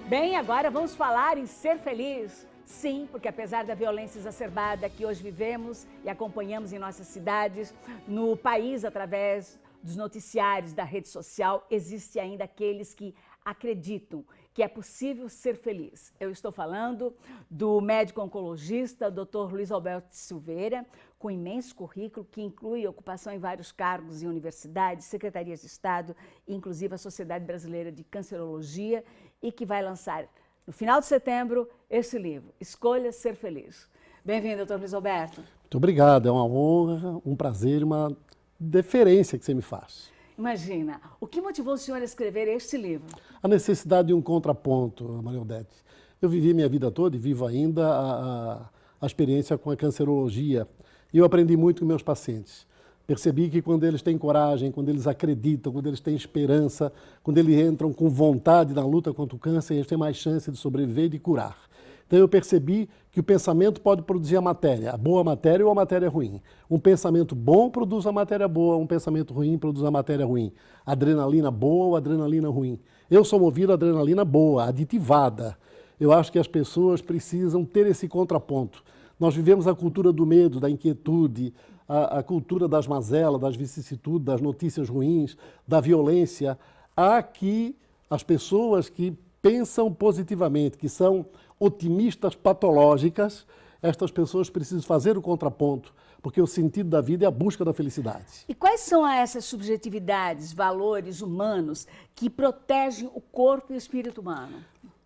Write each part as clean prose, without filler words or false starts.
Bem, agora vamos falar em ser feliz. Sim, porque apesar da violência exacerbada que hoje vivemos e acompanhamos em nossas cidades, no país, através dos noticiários, da rede social, existe ainda aqueles que acreditam que é possível ser feliz. Eu estou falando do médico oncologista, Dr. Luiz Alberto Silveira, com imenso currículo que inclui ocupação em vários cargos em universidades, secretarias de Estado, inclusive a Sociedade Brasileira de Cancerologia, e que vai lançar no final de setembro esse livro, Escolha Ser Feliz. Bem-vindo, Dr. Luiz Alberto. Muito obrigado, é uma honra, um prazer, uma deferência que você me faz. Imagina, o que motivou o senhor a escrever este livro? A necessidade de um contraponto, Maria Odete. Eu vivi minha vida toda e vivo ainda a experiência com a cancerologia. E eu aprendi muito com meus pacientes. Percebi que quando eles têm coragem, quando eles acreditam, quando eles têm esperança, quando eles entram com vontade na luta contra o câncer, eles têm mais chance de sobreviver e de curar. Então eu percebi que o pensamento pode produzir a matéria, a boa matéria ou a matéria ruim. Um pensamento bom produz a matéria boa, um pensamento ruim produz a matéria ruim. Adrenalina boa ou adrenalina ruim. Eu sou movido a adrenalina boa, aditivada. Eu acho que as pessoas precisam ter esse contraponto. Nós vivemos a cultura do medo, da inquietude, a cultura das mazelas, das vicissitudes, das notícias ruins, da violência. Há que as pessoas que pensam positivamente, que são otimistas patológicas, estas pessoas precisam fazer o contraponto, porque o sentido da vida é a busca da felicidade. E quais são essas subjetividades, valores humanos que protegem o corpo e o espírito humano?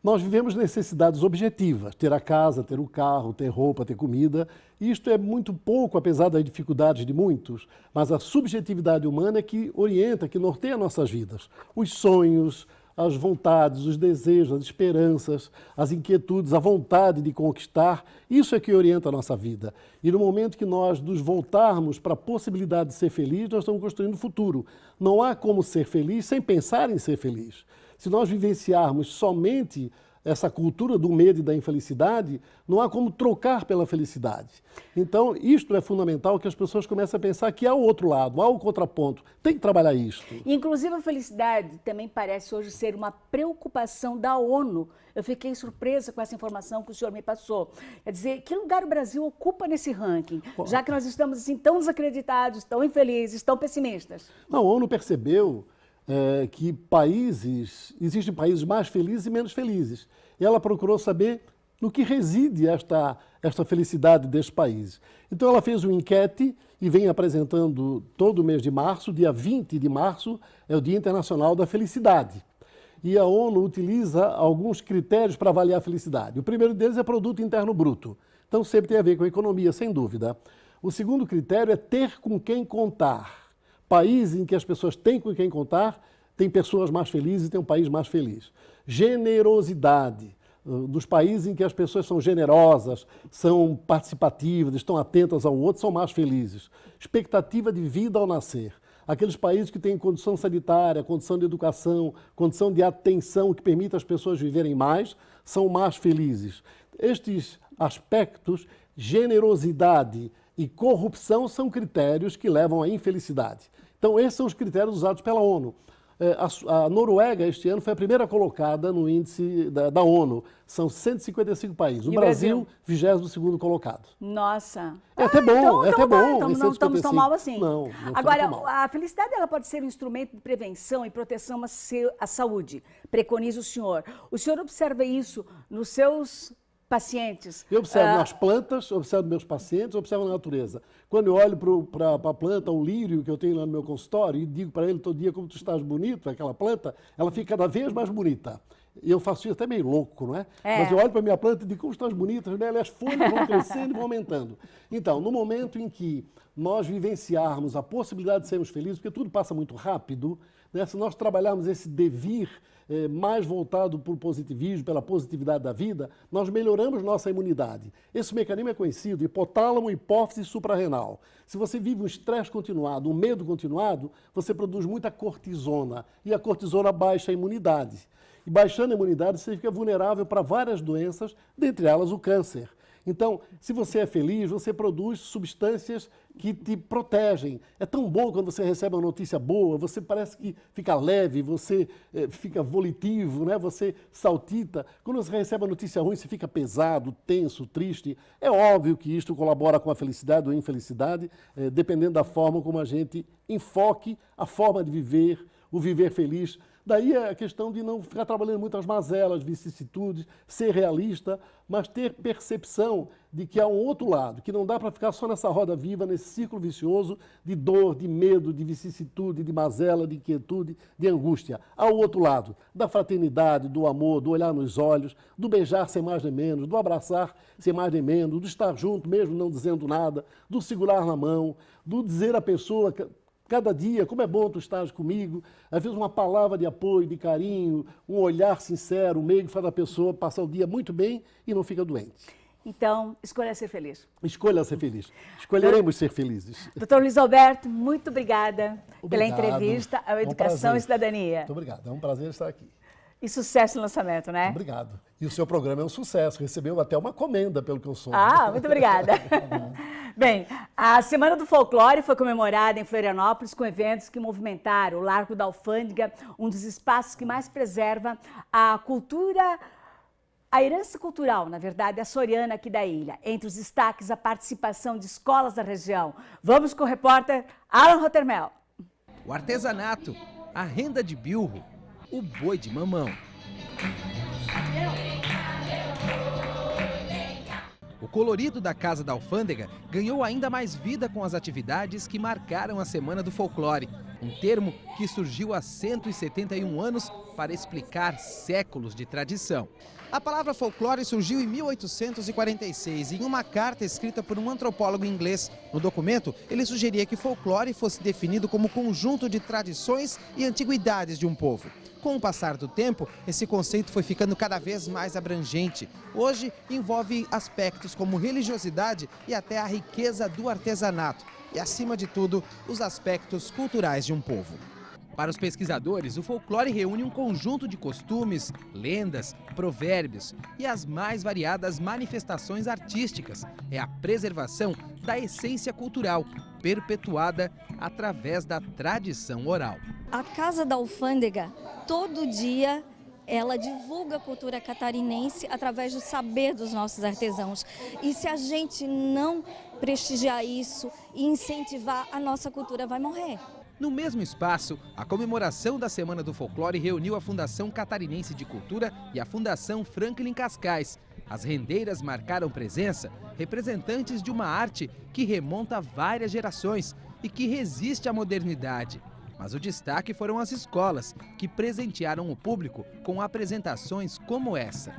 Nós vivemos necessidades objetivas, ter a casa, ter o carro, ter roupa, ter comida. Isto é muito pouco, apesar das dificuldades de muitos, mas a subjetividade humana é que orienta, que norteia nossas vidas. Os sonhos, as vontades, os desejos, as esperanças, as inquietudes, a vontade de conquistar, isso é que orienta a nossa vida. E no momento que nós nos voltarmos para a possibilidade de ser feliz, nós estamos construindo o futuro. Não há como ser feliz sem pensar em ser feliz. Se nós vivenciarmos somente essa cultura do medo e da infelicidade, não há como trocar pela felicidade. Então, isto é fundamental, que as pessoas comecem a pensar que há o outro lado, há o contraponto. Tem que trabalhar isto. Inclusive, a felicidade também parece hoje ser uma preocupação da ONU. Eu fiquei surpresa com essa informação que o senhor me passou. Quer dizer, que lugar o Brasil ocupa nesse ranking, já que nós estamos assim tão desacreditados, tão infelizes, tão pessimistas? Não, a ONU percebeu que existem países mais felizes e menos felizes. E ela procurou saber no que reside esta felicidade destes países. Então ela fez uma enquete e vem apresentando todo o mês de março, dia 20 de março, é o Dia Internacional da Felicidade. E a ONU utiliza alguns critérios para avaliar a felicidade. O primeiro deles é Produto Interno Bruto. Então sempre tem a ver com a economia, sem dúvida. O segundo critério é ter com quem contar. Países em que as pessoas têm com quem contar, tem pessoas mais felizes e tem um país mais feliz. Generosidade. Dos países em que as pessoas são generosas, são participativas, estão atentas ao outro, são mais felizes. Expectativa de vida ao nascer. Aqueles países que têm condição sanitária, condição de educação, condição de atenção que permite às pessoas viverem mais, são mais felizes. Estes aspectos, generosidade e corrupção, são critérios que levam à infelicidade. Então, esses são os critérios usados pela ONU. A Noruega, este ano, foi a primeira colocada no índice da ONU. São 155 países. O Brasil, 22º colocado. Nossa! É até bom, é até bom. Então não estamos tão mal assim. Não Agora, mal. a felicidade ela pode ser um instrumento de prevenção e proteção à saúde, preconiza o senhor. O senhor observa isso nos seus pacientes? Eu observo nas plantas, observo meus pacientes, observo na natureza. Quando eu olho para a planta, o lírio que eu tenho lá no meu consultório, e digo para ele todo dia como tu estás bonito, aquela planta, ela fica cada vez mais bonita. E eu faço isso até meio louco, não é? Mas eu olho para a minha planta e digo, como estás bonita, as folhas vão crescendo e vão aumentando. Então, no momento em que nós vivenciarmos a possibilidade de sermos felizes, porque tudo passa muito rápido, né? Se nós trabalharmos esse devir mais voltado para o positivismo, pela positividade da vida, nós melhoramos nossa imunidade. Esse mecanismo é conhecido, hipotálamo, hipófise suprarrenal. Se você vive um estresse continuado, um medo continuado, você produz muita cortisona, e a cortisona baixa a imunidade. E baixando a imunidade, você fica vulnerável para várias doenças, dentre elas o câncer. Então, se você é feliz, você produz substâncias que te protegem. É tão bom quando você recebe uma notícia boa, você parece que fica leve, você fica volitivo, né? Você saltita. Quando você recebe uma notícia ruim, você fica pesado, tenso, triste. É óbvio que isto colabora com a felicidade ou infelicidade, dependendo da forma como a gente enfoque a forma de viver, o viver feliz. Daí a questão de não ficar trabalhando muito as mazelas, vicissitudes, ser realista, mas ter percepção de que há um outro lado, que não dá para ficar só nessa roda viva, nesse círculo vicioso de dor, de medo, de vicissitude, de mazela, de inquietude, de angústia. Há o outro lado, da fraternidade, do amor, do olhar nos olhos, do beijar sem mais nem menos, do abraçar sem mais nem menos, do estar junto mesmo não dizendo nada, do segurar na mão, do dizer à pessoa cada dia, como é bom tu estás comigo, às vezes uma palavra de apoio, de carinho, um olhar sincero, um meio que faz a pessoa passar o dia muito bem e não fica doente. Então, escolha ser feliz. Escolha ser feliz. Escolheremos ser felizes. Doutor Luiz Alberto, muito obrigada pela entrevista ao Educação e Cidadania. Muito obrigado, é um prazer estar aqui. E sucesso no lançamento, né? Obrigado. E o seu programa é um sucesso, recebeu até uma comenda, pelo que eu soube. Ah, muito obrigada. Bem, a Semana do Folclore foi comemorada em Florianópolis com eventos que movimentaram o Largo da Alfândega, um dos espaços que mais preserva a cultura, a herança cultural, na verdade, açoriana aqui da ilha. Entre os destaques, a participação de escolas da região. Vamos com o repórter Alan Rottermel. O artesanato, a renda de bilro, o boi de mamão. O colorido da Casa da Alfândega ganhou ainda mais vida com as atividades que marcaram a Semana do Folclore, um termo que surgiu há 171 anos para explicar séculos de tradição. A palavra folclore surgiu em 1846 em uma carta escrita por um antropólogo inglês. No documento, ele sugeria que folclore fosse definido como conjunto de tradições e antiguidades de um povo. Com o passar do tempo, esse conceito foi ficando cada vez mais abrangente. Hoje, envolve aspectos como religiosidade e até a riqueza do artesanato. E, acima de tudo, os aspectos culturais de um povo. Para os pesquisadores, o folclore reúne um conjunto de costumes, lendas, provérbios e as mais variadas manifestações artísticas. É a preservação da essência cultural, perpetuada através da tradição oral. A Casa da Alfândega, todo dia, ela divulga a cultura catarinense através do saber dos nossos artesãos. E se a gente não prestigiar isso e incentivar, a nossa cultura vai morrer. No mesmo espaço, a comemoração da Semana do Folclore reuniu a Fundação Catarinense de Cultura e a Fundação Franklin Cascais. As rendeiras marcaram presença, representantes de uma arte que remonta a várias gerações e que resiste à modernidade. Mas o destaque foram as escolas, que presentearam o público com apresentações como essa.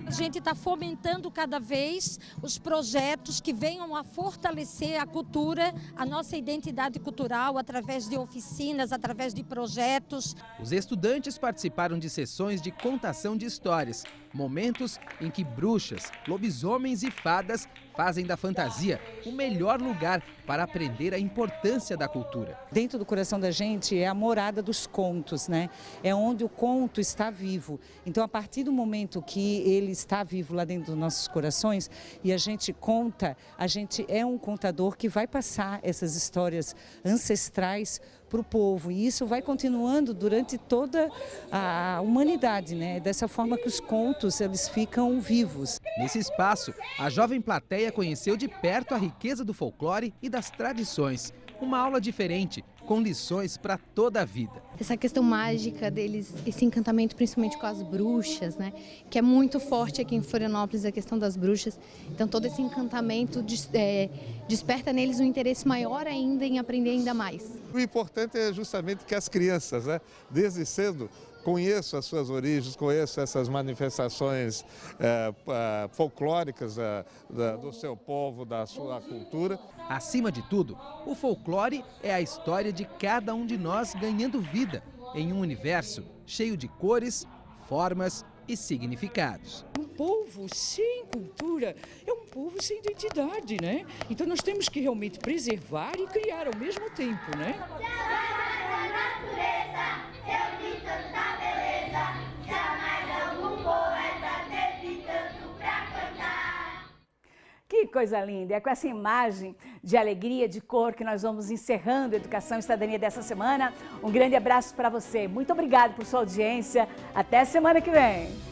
A gente está fomentando cada vez os projetos que venham a fortalecer a cultura, a nossa identidade cultural, através de oficinas, através de projetos. Os estudantes participaram de sessões de contação de histórias, momentos em que bruxas, lobisomens e fadas fazem da fantasia o melhor lugar para aprender a importância da cultura. Dentro do coração da gente é a morada dos contos, né? É onde o conto está vivo. Então, a partir do momento que ele está vivo lá dentro dos nossos corações e a gente conta, a gente é um contador que vai passar essas histórias ancestrais para o povo. E isso vai continuando durante toda a humanidade, né? Dessa forma que os contos eles ficam vivos. Nesse espaço, a jovem plateia conheceu de perto a riqueza do folclore e das tradições. Uma aula diferente, com lições para toda a vida. Essa questão mágica deles, esse encantamento principalmente com as bruxas, né? Que é muito forte aqui em Florianópolis, a questão das bruxas. Então todo esse encantamento desperta neles um interesse maior ainda em aprender ainda mais. O importante é justamente que as crianças, né, desde cedo, conheçam as suas origens, conheçam essas manifestações folclóricas do seu povo, da sua cultura. Acima de tudo, o folclore é a história de cada um de nós ganhando vida em um universo cheio de cores, formas e significados. Um povo sem cultura é um povo sem identidade, né? Então nós temos que realmente preservar e criar ao mesmo tempo, né? Jamais a natureza, eu vi tanta beleza, jamais algum coisa linda! É com essa imagem de alegria, de cor, que nós vamos encerrando a Educação e Cidadania dessa semana. Um grande abraço para você. Muito obrigado por sua audiência. Até semana que vem.